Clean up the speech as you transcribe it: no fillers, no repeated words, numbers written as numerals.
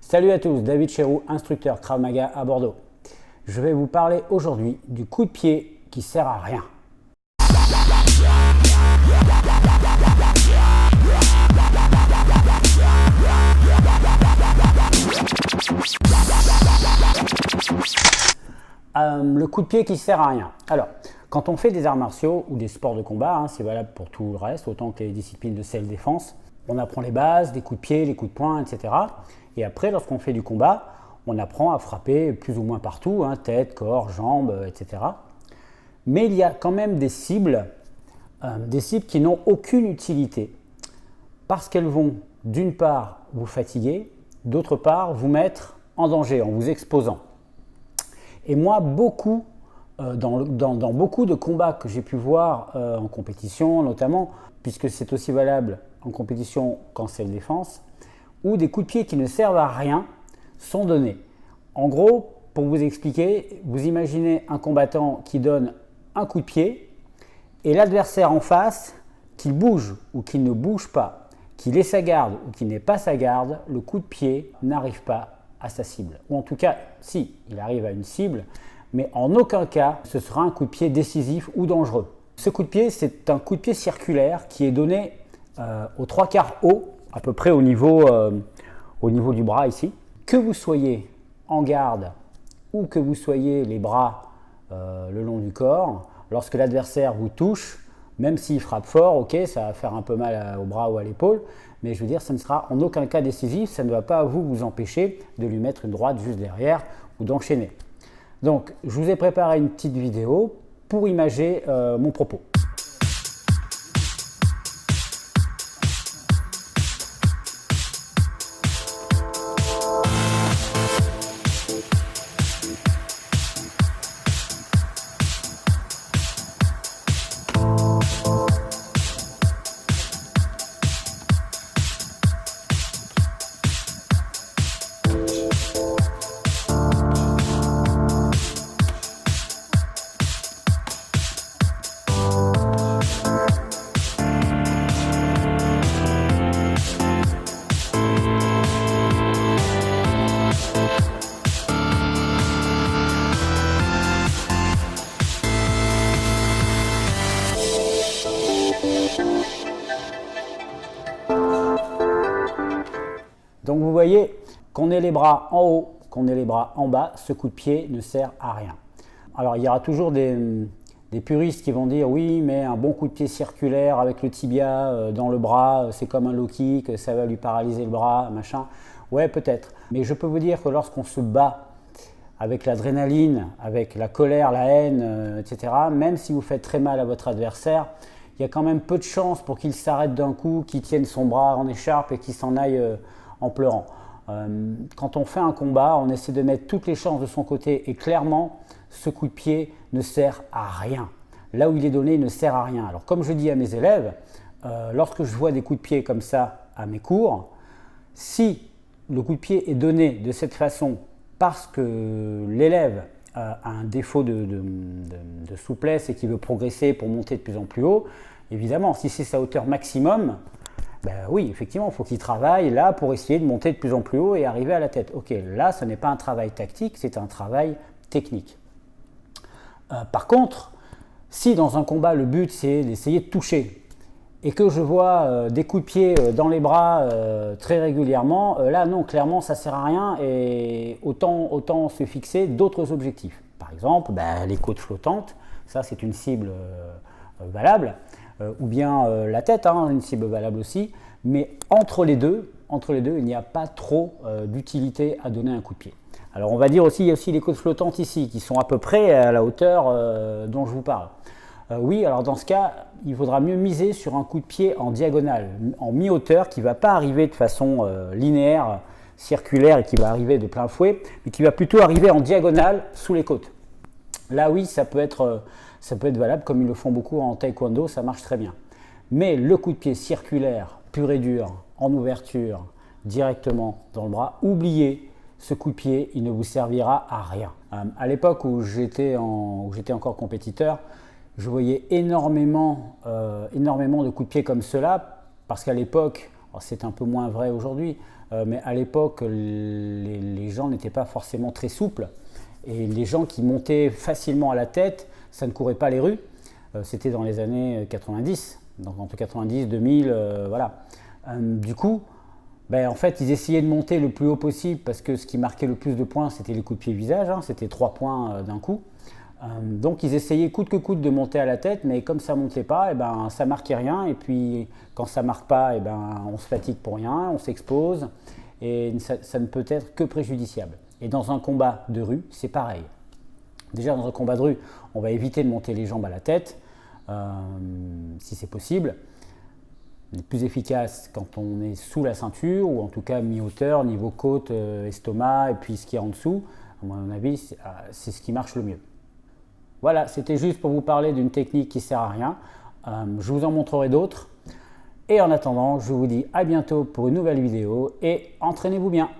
Salut à tous, David Chéroux, instructeur Krav Maga à Bordeaux. Je vais vous parler aujourd'hui du coup de pied qui sert à rien. Le coup de pied qui sert à rien. Alors, quand on fait des arts martiaux ou des sports de combat, c'est valable pour tout le reste, autant que les disciplines de self-défense, on apprend les bases, des coups de pied, les coups de poing, etc. Et après, lorsqu'on fait du combat, on apprend à frapper plus ou moins partout, tête, corps, jambes, etc. Mais il y a quand même des cibles qui n'ont aucune utilité parce qu'elles vont d'une part vous fatiguer, d'autre part vous mettre en danger en vous exposant. Et moi, dans beaucoup de combats que j'ai pu voir en compétition, notamment, puisque c'est aussi valable en compétition qu'en self-défense, où des coups de pied qui ne servent à rien sont donnés. En gros, pour vous expliquer, vous imaginez un combattant qui donne un coup de pied et l'adversaire en face, qu'il bouge ou qu'il ne bouge pas, qu'il ait sa garde ou qu'il n'ait pas sa garde, le coup de pied n'arrive pas à sa cible. Ou en tout cas, si, il arrive à une cible, mais en aucun cas, ce sera un coup de pied décisif ou dangereux. Ce coup de pied, c'est un coup de pied circulaire qui est donné aux 3/4 haut, à peu près au niveau du bras ici. Que vous soyez en garde ou que vous soyez les bras le long du corps, lorsque l'adversaire vous touche, même s'il frappe fort, ok, ça va faire un peu mal au bras ou à l'épaule, mais je veux dire, ça ne sera en aucun cas décisif, ça ne va pas vous empêcher de lui mettre une droite juste derrière ou d'enchaîner. Donc, je vous ai préparé une petite vidéo pour imager mon propos. Donc vous voyez, qu'on ait les bras en haut, qu'on ait les bras en bas, ce coup de pied ne sert à rien. Alors il y aura toujours des puristes qui vont dire oui, mais un bon coup de pied circulaire avec le tibia dans le bras, c'est comme un low kick, ça va lui paralyser le bras, machin. Ouais, peut-être. Mais je peux vous dire que lorsqu'on se bat avec l'adrénaline, avec la colère, la haine, etc., même si vous faites très mal à votre adversaire, il y a quand même peu de chances pour qu'il s'arrête d'un coup, qu'il tienne son bras en écharpe et qu'il s'en aille en pleurant. Quand on fait un combat, on essaie de mettre toutes les chances de son côté et clairement, ce coup de pied ne sert à rien. Là où il est donné, il ne sert à rien. Alors comme je dis à mes élèves, lorsque je vois des coups de pied comme ça à mes cours, si le coup de pied est donné de cette façon parce que l'élève a un défaut de souplesse et qu'il veut progresser pour monter de plus en plus haut, évidemment, si c'est sa hauteur maximum, oui, effectivement, il faut qu'il travaille là pour essayer de monter de plus en plus haut et arriver à la tête. Ok, là, ce n'est pas un travail tactique, c'est un travail technique. Par contre, si dans un combat, le but c'est d'essayer de toucher et que je vois des coups de pied dans les bras très régulièrement, là non, clairement, ça ne sert à rien et autant se fixer d'autres objectifs. Par exemple, les côtes flottantes, ça c'est une cible valable. Ou bien la tête, une cible valable aussi, mais entre les deux, il n'y a pas trop d'utilité à donner un coup de pied. Alors on va dire aussi, il y a aussi les côtes flottantes ici, qui sont à peu près à la hauteur dont je vous parle. Oui, alors dans ce cas, il vaudra mieux miser sur un coup de pied en diagonale, en mi-hauteur, qui ne va pas arriver de façon linéaire, circulaire, et qui va arriver de plein fouet, mais qui va plutôt arriver en diagonale sous les côtes. Là oui, ça peut être valable, comme ils le font beaucoup en taekwondo, ça marche très bien. Mais le coup de pied circulaire, pur et dur, en ouverture, directement dans le bras, oubliez ce coup de pied, il ne vous servira à rien. À l'époque où j'étais encore compétiteur, je voyais énormément de coups de pied comme cela, parce qu'à l'époque, Alors c'est un peu moins vrai aujourd'hui, mais à l'époque, les gens n'étaient pas forcément très souples. Et les gens qui montaient facilement à la tête, ça ne courait pas les rues. C'était dans les années 90, donc entre 90 et 2000, voilà. Du coup, en fait, ils essayaient de monter le plus haut possible parce que ce qui marquait le plus de points, c'était les coups de pied visage, hein, c'était 3 points d'un coup. Donc ils essayaient coûte que coûte de monter à la tête, mais comme ça ne montait pas, ça marquait rien. Et puis quand ça ne marque pas, on se fatigue pour rien, on s'expose, et ça ne peut être que préjudiciable. Et dans un combat de rue, c'est pareil. Déjà dans un combat de rue, on va éviter de monter les jambes à la tête, si c'est possible. On est plus efficace quand on est sous la ceinture, ou en tout cas mi-hauteur, niveau côte, estomac, et puis ce qui est en dessous. À mon avis, c'est ce qui marche le mieux. Voilà, c'était juste pour vous parler d'une technique qui ne sert à rien. Je vous en montrerai d'autres. Et en attendant, je vous dis à bientôt pour une nouvelle vidéo et entraînez-vous bien.